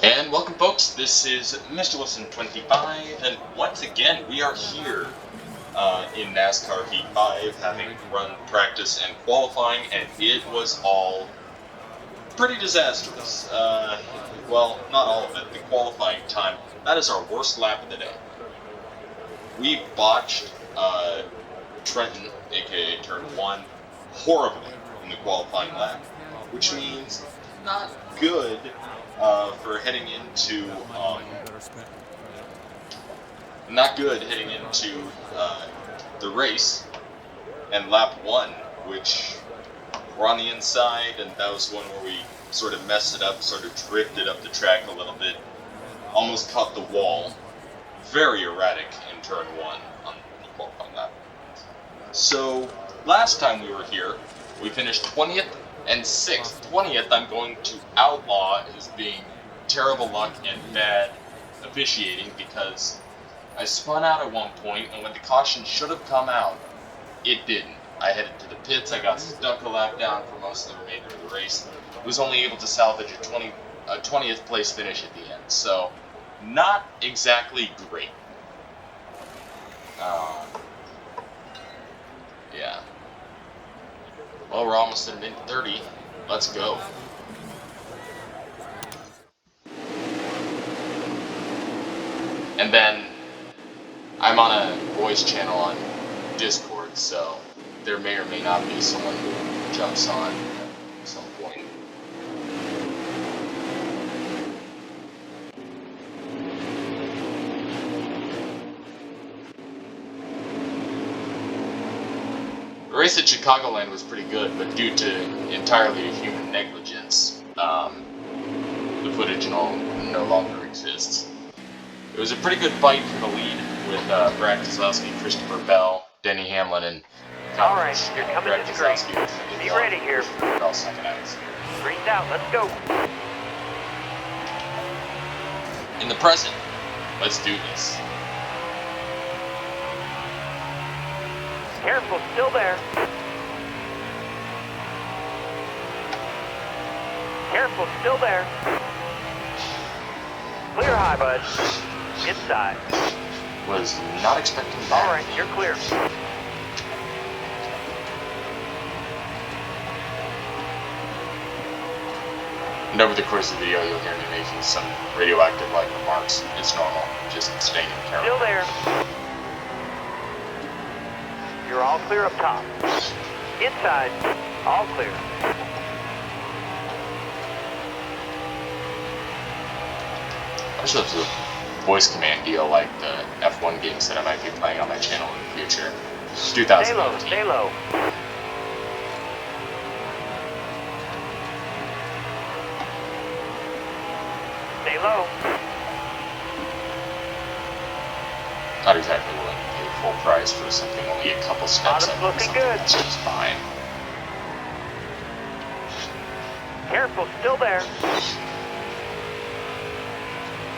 And welcome folks, this is Mr. Wilson 25, and once again we are here in NASCAR Heat 5, having run practice and qualifying, and it was all pretty disastrous. Well, not all of it, the qualifying time, that is our worst lap of the day. We botched Trenton, aka Turn 1, horribly in the qualifying lap, which means not good for heading into the race and lap 1, which we're on the inside, and that was one where we sort of messed it up, sort of drifted up the track a little bit, almost caught the wall. Very erratic in turn 1 on the qualifying lap. So last time we were here, we finished 20th and 6th. 20th I'm going to outlaw as being terrible luck and bad officiating, because I spun out at one point, and when the caution should have come out, it didn't. I headed to the pits, I got stuck a lap down for most of the remainder of the race. Was only able to salvage a 20th place finish at the end, so not exactly great. Yeah. Well, we're almost at mid-30. Let's go. And then I'm on a voice channel on Discord, so there may or may not be someone who jumps on at some point. The race at Chicagoland was pretty good, but due to entirely human negligence, the footage no longer exists. It was a pretty good fight for the lead with Brad Keselowski, Christopher Bell, Denny Hamlin, and Alright, you're coming to the green. Be ready here. Bell second out. Green's out, let's go. In the present, let's do this. Careful, still there. Careful, still there. Clear high, bud. Inside. Was not expecting that. Alright, you're clear. And over the course of the video, you'll hear me making some radioactive-like remarks. It's normal. Just staying in character. Still there. You're all clear up top. Inside. All clear. I wish there was a voice command deal like the F1 games that I might be playing on my channel in the future. 2019. Stay low, stay low. Stay low. Not exactly willing to pay full price for something only a couple steps up. Looking good. That's just fine. Careful, still there.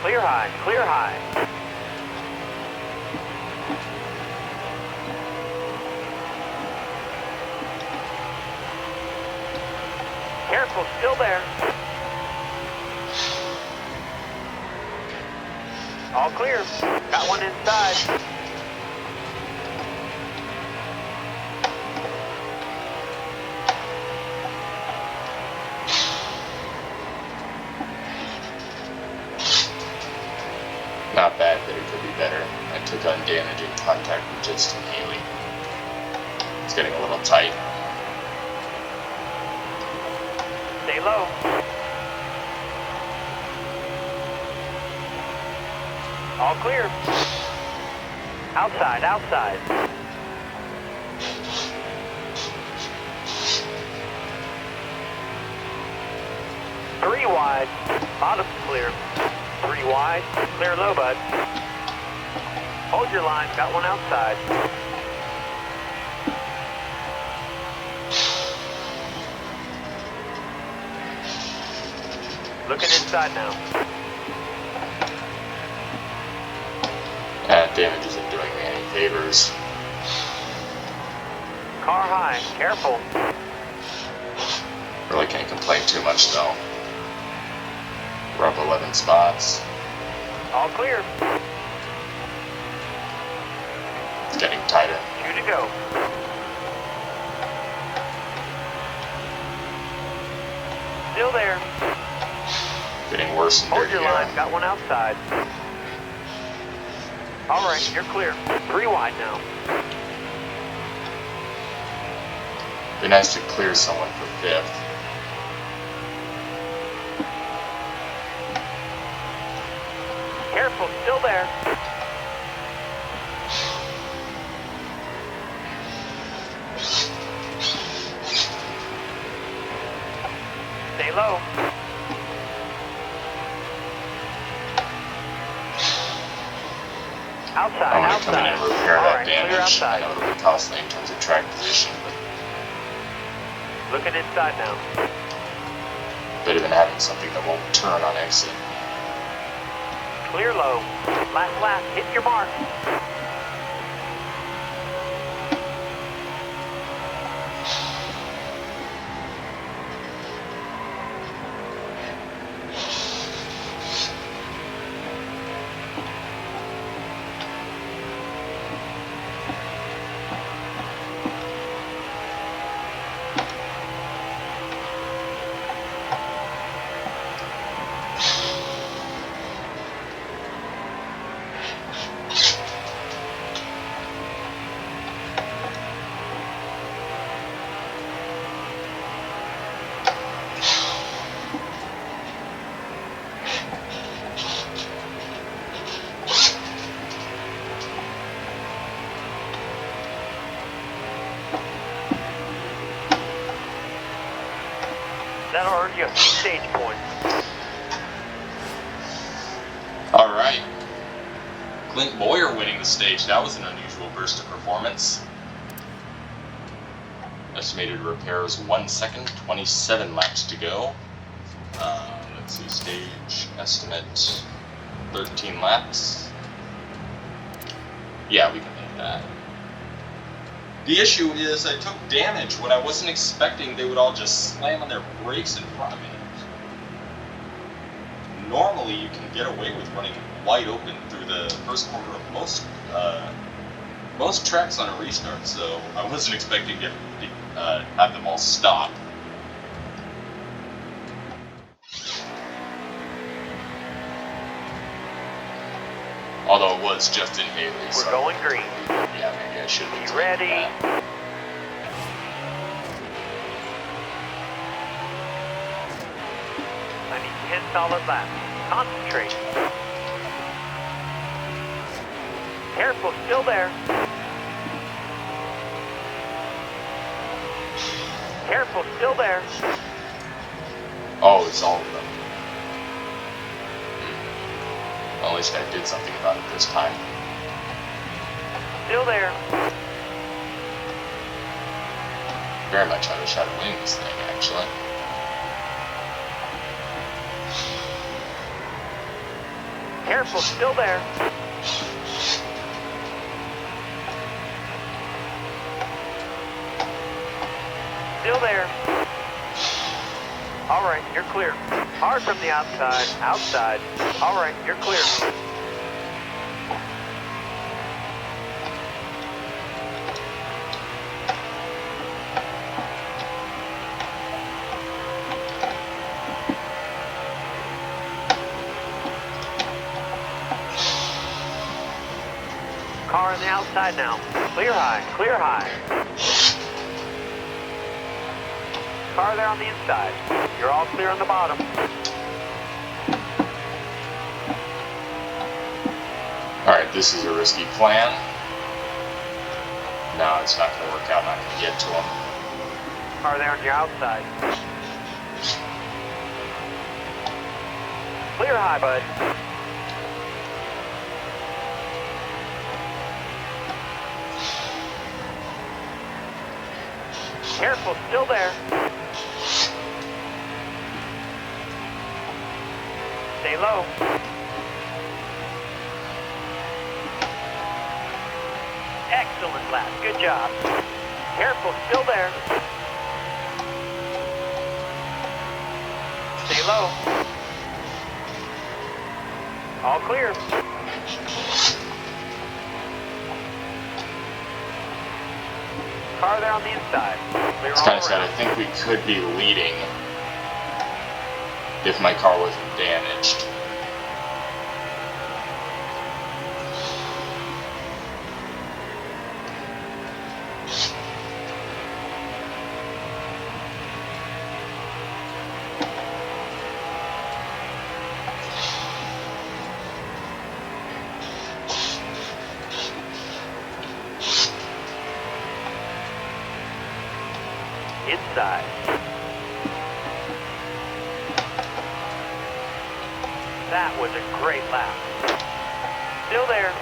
Clear high, clear high. Careful, still there. All clear. Got one inside. Not bad, but it could be better. I took undamaging contact with Justin Haley. It's getting a little tight. Stay low. All clear. Outside, outside. Three wide. Bottom's clear. Three wide. Clear low, bud. Hold your line. Got one outside. Looking inside now. That damage isn't doing me any favors. Car high. Careful. Really can't complain too much though. We're up 11 11 spots. All clear. It's getting tighter. 2 to go. Still there. Getting worse and Hold dirtier. your line. Got one outside. All right, you're clear. 3 wide now. Be nice to clear someone for 5th. Careful, still there. Stay low. Outside, I'm going to outside. come in and repair All that right, clear damage. I outside. know it'll be costly in terms of track position, but Looking inside now. better than having something that won't turn on exit. Clear low. Last lap, hit your mark. That'll earn you a few stage points. Alright. Clint Boyer winning the stage. That was an unusual burst of performance. Estimated repairs 1 second, 27 laps to go. Let's see, stage estimate 13 laps. Yeah, we can make that. The issue is I took damage when I wasn't expecting they would all just slam on their brakes in front of me. Normally you can get away with running wide open through the first corner of most tracks on a restart, so I wasn't expecting to have them all stop. Although it was Justin Haley. We're so going green. yeah, maybe I should have. Be ready. I need 10 solid laps. Concentrate. Careful, still there. Careful, still there. Oh, it's all of them. Well, at least I did something about it this time. Still there. Very much I wish I'd have won this thing, actually. Careful, still there. Still there. All right, you're clear. Hard from the outside, outside. All right, you're clear. Car on the outside now. Clear high, clear high. Car there on the inside. You're all clear on the bottom. Alright, this is a risky plan. No, it's not going to work out. I'm not going to get to him. Car there on your outside. Clear high, bud. Careful, still there. Stay low. Excellent lap. Good job. Careful, still there. Stay low. All clear. Car there on the inside. Clear It's all kind of sad. around. I think we could be leading if my car wasn't damaged. Inside. That was a great lap. Still there.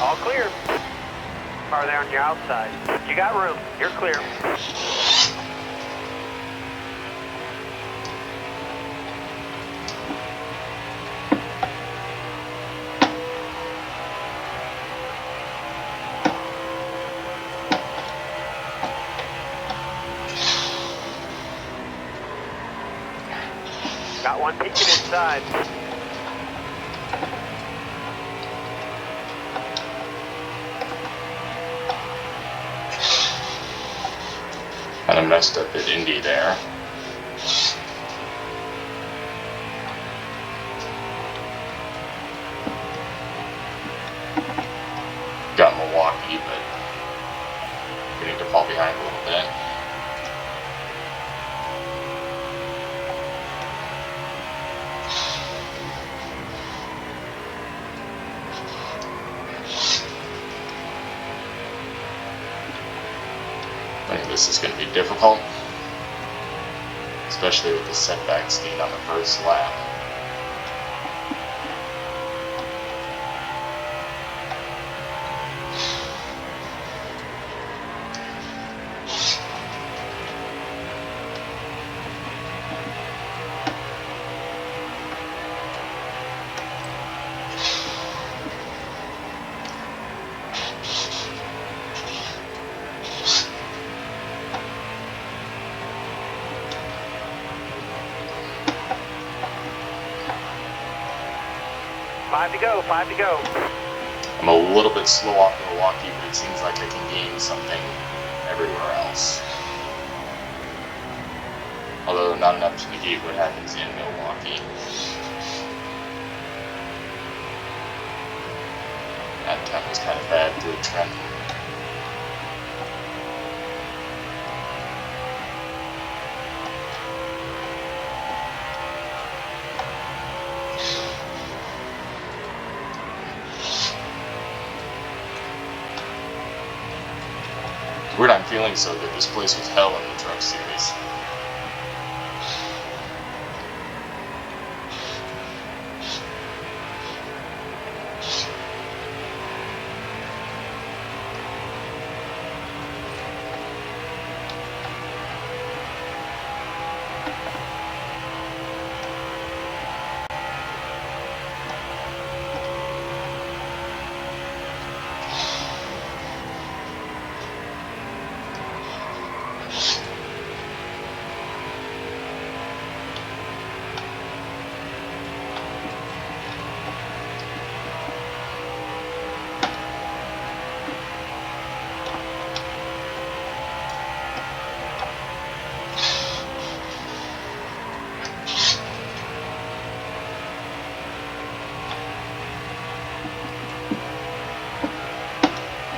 All clear. Car there on your outside. You got room. You're clear. Got one peeking inside. Kind of messed up at Indy there. Got Milwaukee, but we need to fall behind a little bit. I think this is going to be difficult, especially with the setbacks gained on the first lap. Five to go. I'm a little bit slow off Milwaukee, but it seems like I can gain something everywhere else. Although not enough to negate what happens in Milwaukee. That time was kind of bad through Trenton. Weird, I'm feeling so good. This place was hell in the Truck Series.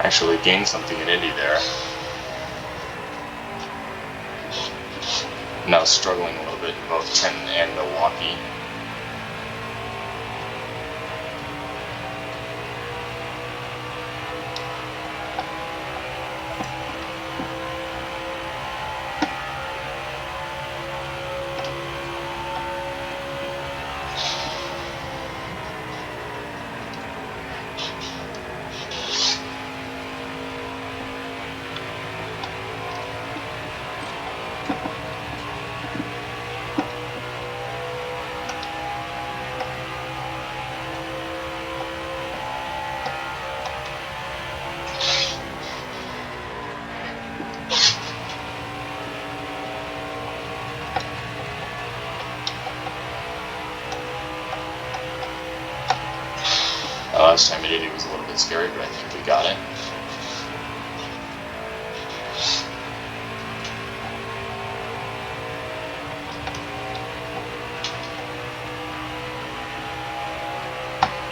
Actually gained something in Indy there. Now struggling a little bit in both Trenton and Milwaukee. last time we did it was a little bit scary, but I think we got it.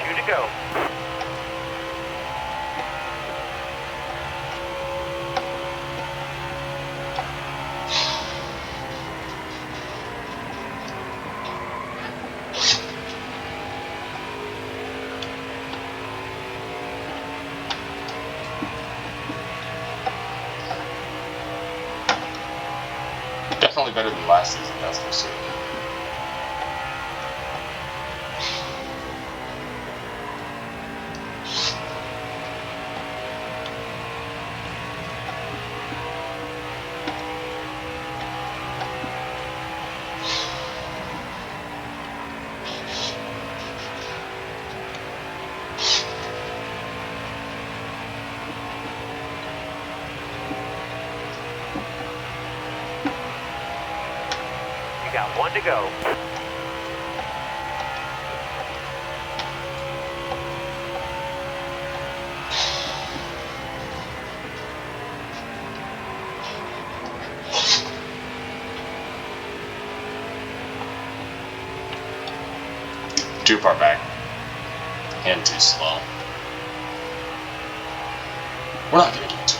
Two to go. Definitely better than last season, that's for certain. You got one to go. Too far back. And too slow. We're not gonna get to it.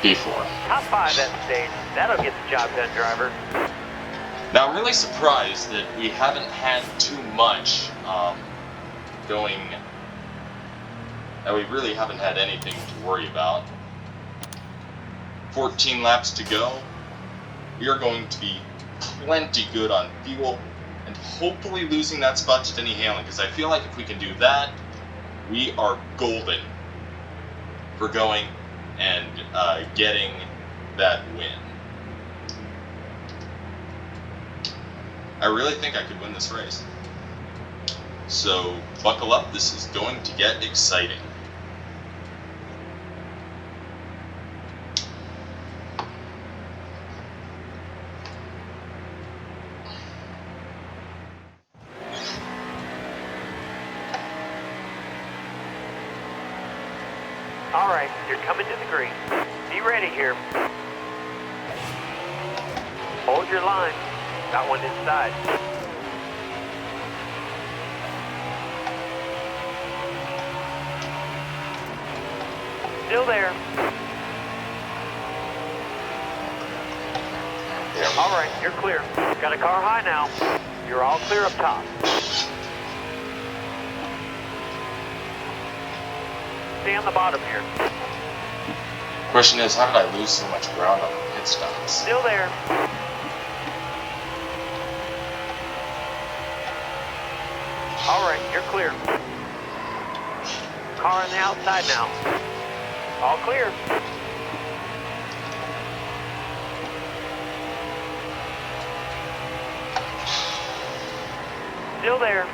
P4. Top 5 that stage. That'll get the job done, driver. Now I'm really surprised that we haven't had too much going, that we really haven't had anything to worry about. 14 laps to go. We are going to be plenty good on fuel and hopefully losing that spot to Denny Hamlin, because I feel like if we can do that, we are golden for going and getting that win. I really think I could win this race. So buckle up, this is going to get exciting. All right, you're coming to the green. Be ready here. Hold your line. Got one inside. Still there. All right, you're clear. Got a car high now. You're all clear up top. Stay on the bottom here. Question is, how did I lose so much ground on the pit stops? Still there. All right, you're clear. Car on the outside now. All clear. Still there.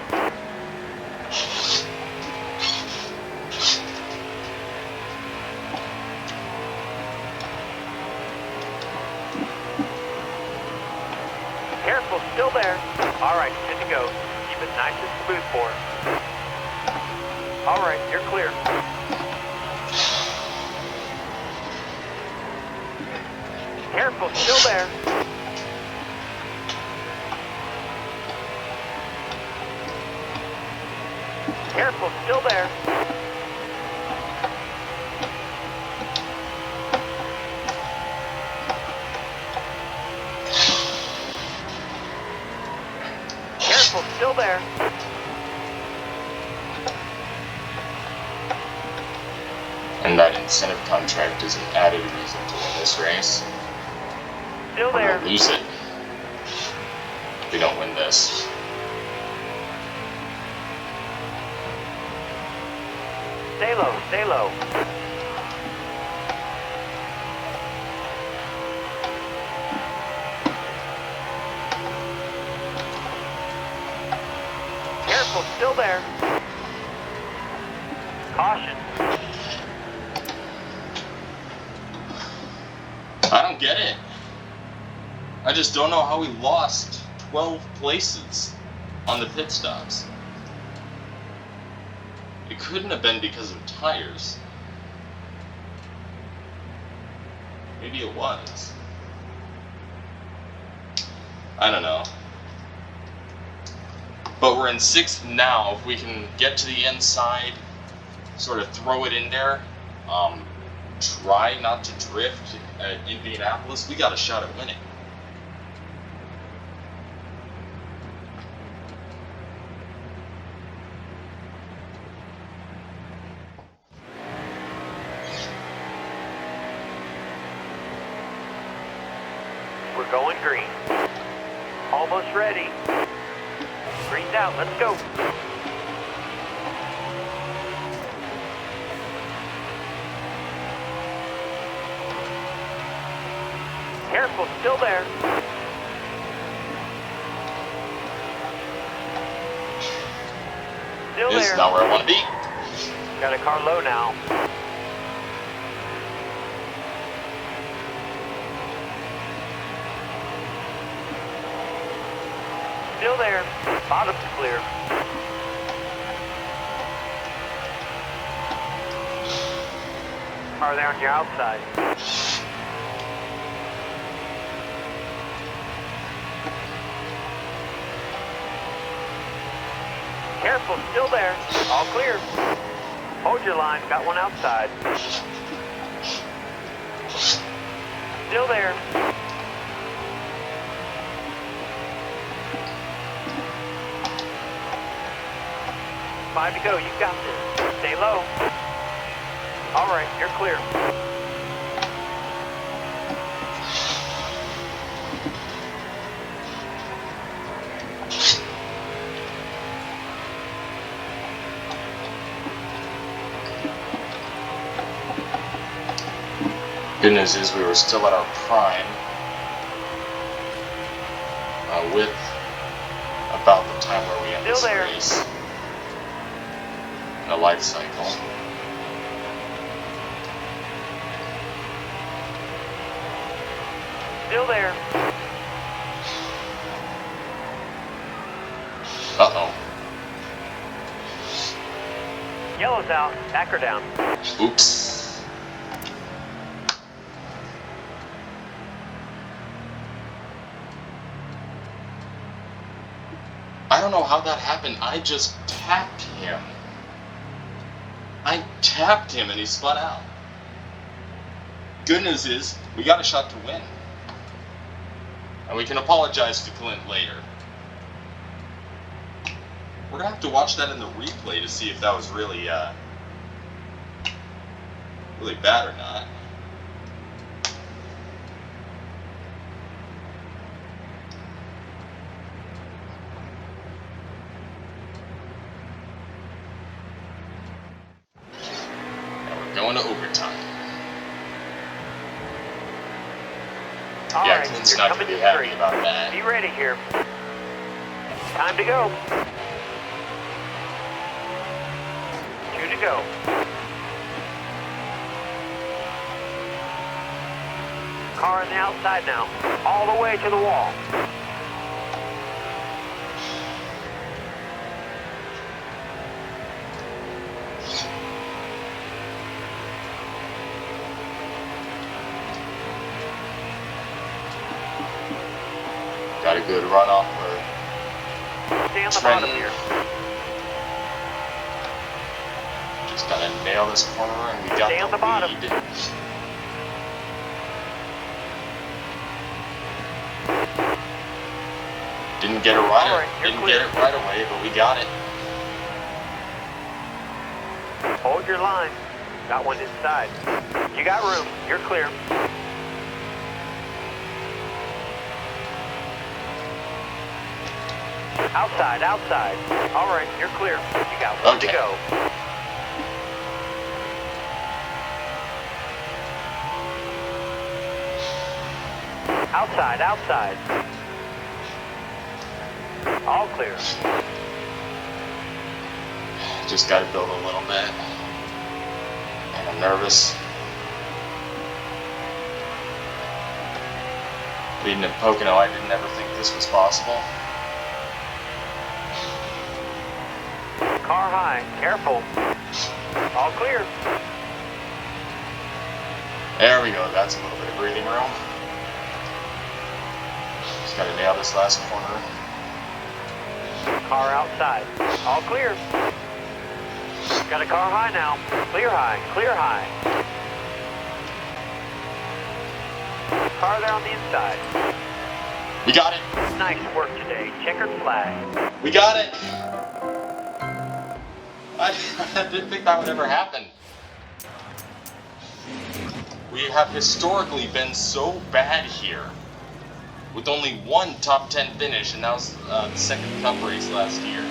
Careful, still there. All right, good to go. Keep it nice and smooth for us. All right, you're clear. Careful, still there. Careful, still there. Careful, still there. And that incentive contract is an added reason to win this race. Still We're there. gonna lose it if we don't win this. Stay low, stay low. Careful, still there. Caution. I don't get it. I just don't know how we lost 12 places on the pit stops. It couldn't have been because of tires. Maybe it was. I don't know. But we're in 6th now. If we can get to the inside, sort of throw it in there, try not to drift at Indianapolis, we got a shot at winning. We're going green. Almost ready. Green's out, let's go. Careful, still there. Still This is there. not where I want to be. Got a car low now. Still there. Bottom's clear. Car there on your outside. Careful, still there. All clear. Hold your line, got one outside. Still there. Five to go, you got this. Stay low. All right, you're clear. Good news is we were still at our prime with about the time where we end Still this there. race in a life cycle. Still there. Uh-oh. Yellow's out, back her down. Oops. I don't know how that happened. I just tapped him. I tapped him and he spun out. Good news is, we got a shot to win. And we can apologize to Clint later. We're gonna have to watch that in the replay to see if that was really, really bad or not. Going to overtime. All Yeah, right, Clint's you're not coming going to be to happy green. about that. Be ready here. Time to go. 2 to go. Car on the outside now. All the way to the wall. Got a good runoff for Stay on the bottom here. Just gotta nail this corner and we got Stay on the bottom. lead. Didn't get it right. All right, you're Didn't clear. get it right away, but we got it. Hold your line. Got one inside. You got room. You're clear. Outside, outside. All right, you're clear. You got one to Okay. go. Outside, outside. All clear. Just got to build a little bit. And I'm nervous. Leading to Pocono, I didn't ever think this was possible. Car high, careful. All clear. There we go, that's a little bit of breathing room. Just gotta nail this last corner. Car outside. All clear. Got a car high now. Clear high, clear high. Car there on the inside. We got it! Nice work today. Checkered flag. We got it! I didn't think that would ever happen. We have historically been so bad here. With only one top 10 finish, and that was the second cup race last year.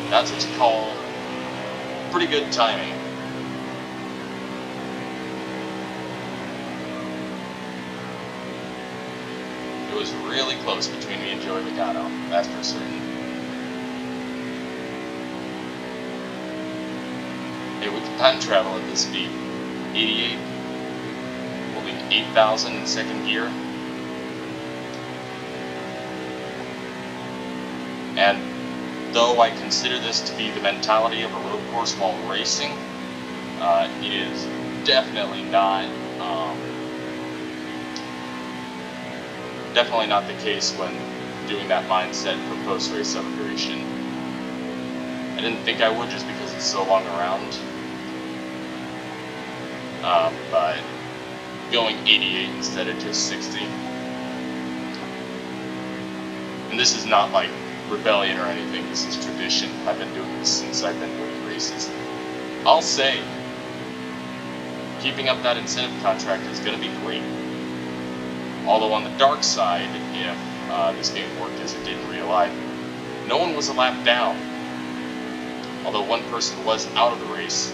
That's what you call pretty good timing. It was really close between me and Joey Logano, that's for certain. Hey, we can time travel at this speed. 88. We'll be 8,000 in second gear. And though I consider this to be the mentality of a road course while racing, it is definitely not the case when doing that mindset for post-race celebration. I didn't think I would just because it's so long around. But going 88 instead of just 60. And this is not like rebellion or anything, this is tradition. I've been doing this since I've been doing races. I'll say, keeping up that incentive contract is going to be great. Although on the dark side, if this game worked as it did in real life, no one was a lap down. Although one person was out of the race,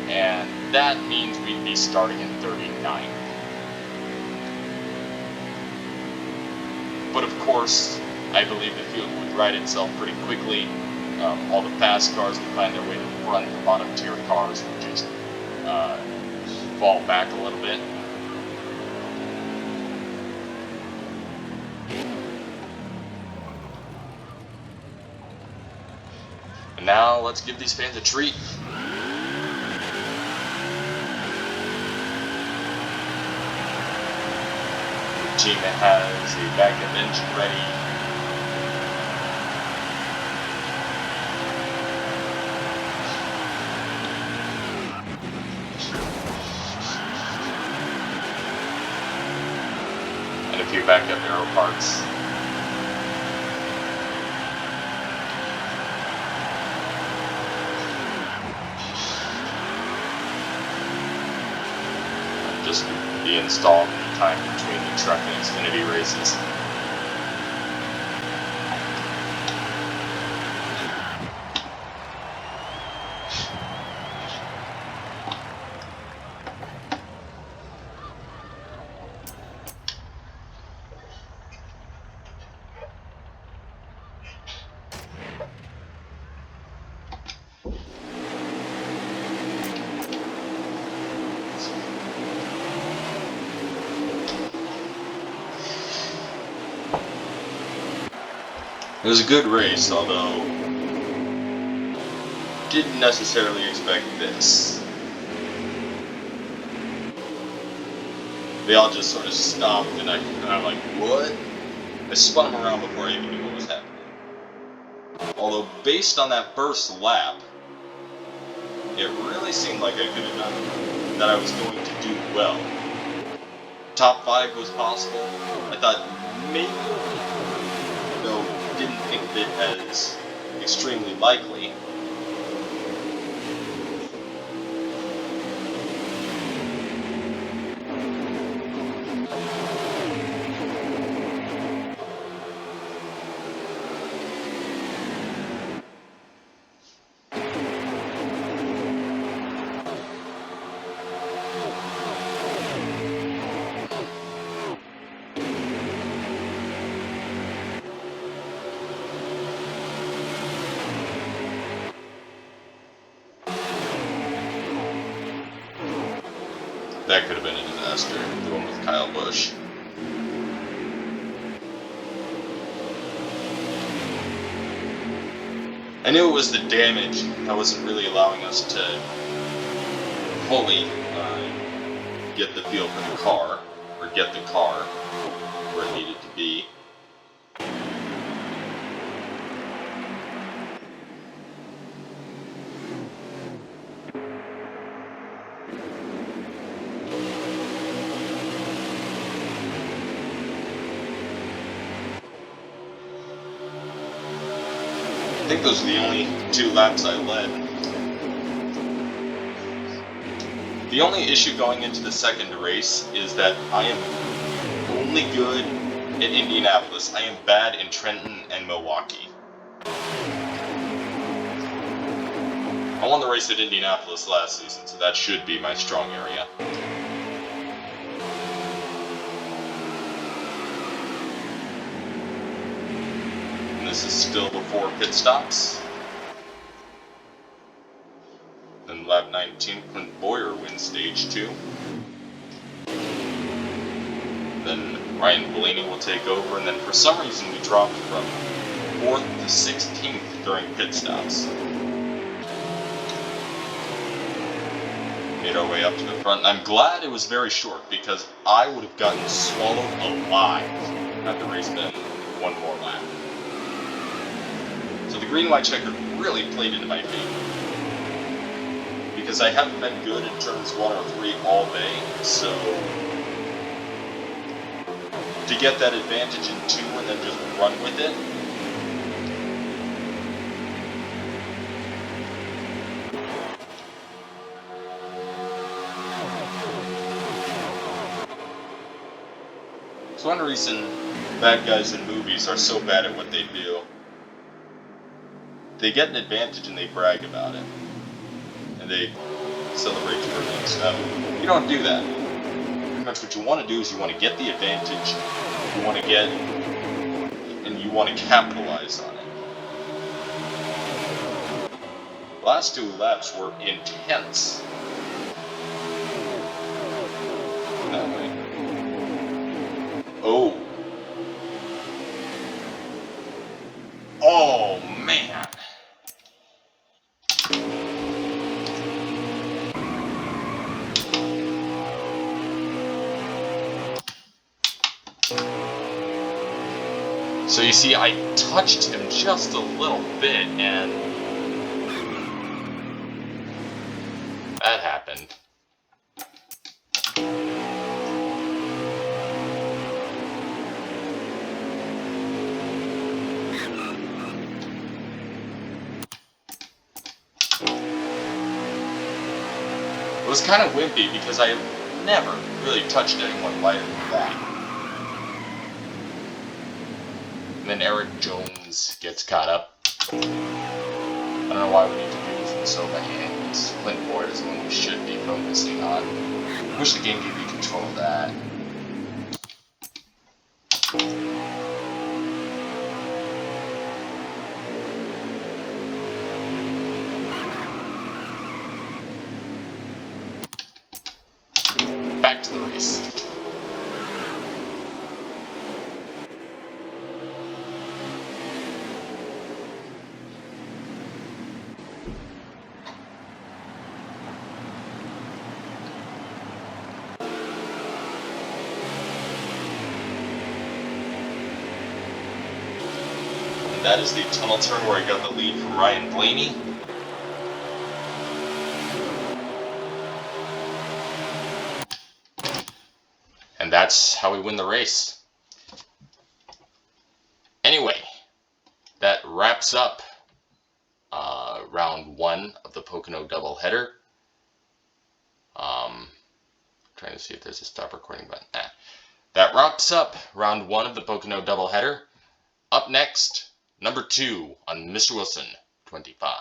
and that means we'd be starting in 39th. But of course, I believe the field would right itself pretty quickly. All the fast cars would find their way to the front, the bottom tier cars would just fall back a little bit. And now let's give these fans a treat. The team that has a backup engine ready. And a few backup aero parts. Just be installed in the time between the truck and Xfinity races. It was a good race, although didn't necessarily expect this. They all just sort of stopped, and I'm like, what? I spun them around before I even knew what was happening. Although, based on that first lap, it really seemed like I could have done that I was going to do well. Top 5 was possible. I thought maybe, though didn't think of it as extremely likely. That could have been a disaster, the one with Kyle Busch. I knew it was the damage that wasn't really allowing us to fully get the feel for the car, or get the car where it needed to be. I think those are the only 2 laps I led. The only issue going into the second race is that I am only good in Indianapolis. I am bad in Trenton and Milwaukee. I won the race at Indianapolis last season, so that should be my strong area. And this is still before pit stops. Then lap 19, Clint Boyer wins stage 2. Then Ryan Blaney will take over, and then for some reason we dropped from 4th to 16th during pit stops. Made our way up to the front, and I'm glad it was very short, because I would have gotten swallowed alive had the race been one more lap. So the green-white checker really played into my favor, because I haven't been good in turns 1 or 3 all day, so to get that advantage in 2 and then just run with it. It's one reason bad guys in movies are so bad at what they do. They get an advantage and they brag about it. And they celebrate your wins. You don't do that. Pretty much what you want to do is you want to get the advantage, you want to get, and you want to capitalize on it. The last 2 laps were intense. That way. Oh. Oh, man. So you see, I touched him just a little bit, and that happened. It was kind of wimpy because I have never really touched anyone lighter than that. And then Eric Jones gets caught up. I don't know why we need to do this in so many angles. Clint Boyd is the one we should be focusing on. I wish the game gave me control of that. Back to the race. And that is the tunnel turn where I got the lead from Ryan Blaney. And that's how we win the race. Anyway, that wraps up round 1 of the Pocono doubleheader. Trying to see if there's a stop recording button. That wraps up round 1 of the Pocono doubleheader. Up next, number 2 on Mr. Wilson 25.